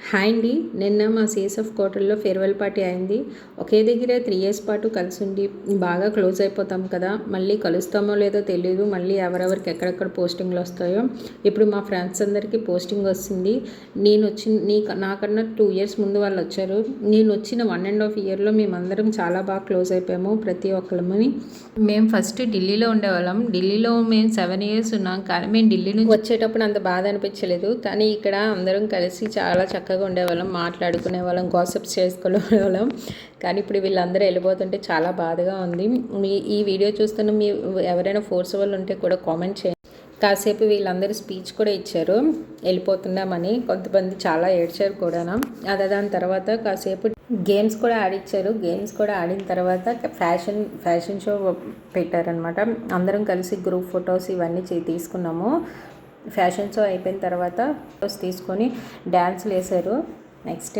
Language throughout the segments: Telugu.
హాయ్ అండి. నిన్న మా సిఎస్ఎఫ్ క్వార్టర్లో ఫేర్వెల్ పార్టీ అయింది. ఒకే దగ్గర 3 ఇయర్స్ పాటు కలిసి ఉండి బాగా క్లోజ్ అయిపోతాం కదా, మళ్ళీ కలుస్తామో లేదో తెలియదు. మళ్ళీ ఎవరెవరికి ఎక్కడెక్కడ పోస్టింగ్లు వస్తాయో. ఇప్పుడు మా ఫ్రెండ్స్ అందరికీ పోస్టింగ్ వస్తుంది. నాకన్నా 2 ఇయర్స్ ముందు వాళ్ళు వచ్చారు. నేను వచ్చిన 1.5 ఇయర్లో మేమందరం చాలా బాగా క్లోజ్ అయిపోయాము ప్రతి ఒక్కళ్ళమని. మేము ఫస్ట్ ఢిల్లీలో ఉండేవాళ్ళం. ఢిల్లీలో మేము 7 ఇయర్స్ ఉన్నాం. కానీ మేము ఢిల్లీ నుంచి వచ్చేటప్పుడు అంత బాధ అనిపించలేదు. కానీ ఇక్కడ అందరం కలిసి చాలా చక్కగా ఉండేవాళ్ళం, మాట్లాడుకునే వాళ్ళం, గాసిప్స్ చేసుకునే వాళ్ళం. కానీ ఇప్పుడు వీళ్ళందరూ వెళ్ళిపోతుంటే చాలా బాధగా ఉంది. ఈ వీడియో చూస్తున్న ఎవరైనా ఫోర్స్ వాళ్ళు ఉంటే కూడా కామెంట్ చేయండి. కాసేపు వీళ్ళందరూ స్పీచ్ కూడా ఇచ్చారు వెళ్ళిపోతున్నామని. కొంతమంది చాలా ఏడ్చారు కూడా. దాని తర్వాత కాసేపు గేమ్స్ కూడా ఆడిచ్చారు. గేమ్స్ కూడా ఆడిన తర్వాత ఫ్యాషన్ షో పెట్టారనమాట. అందరం కలిసి గ్రూప్ ఫొటోస్ ఇవన్నీ తీసుకున్నాము. ఫ్యాషన్ షో అయిపోయిన తర్వాత ఫొటోస్ తీసుకొని డ్యాన్స్లు వేశారు. నెక్స్ట్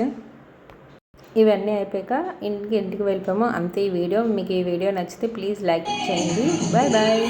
ఇవన్నీ అయిపోయాక ఇంటికి వెళ్ళిపోయాము. అంతే ఈ వీడియో. మీకు ఈ వీడియో నచ్చితే ప్లీజ్ లైక్ చేయండి. Bye bye.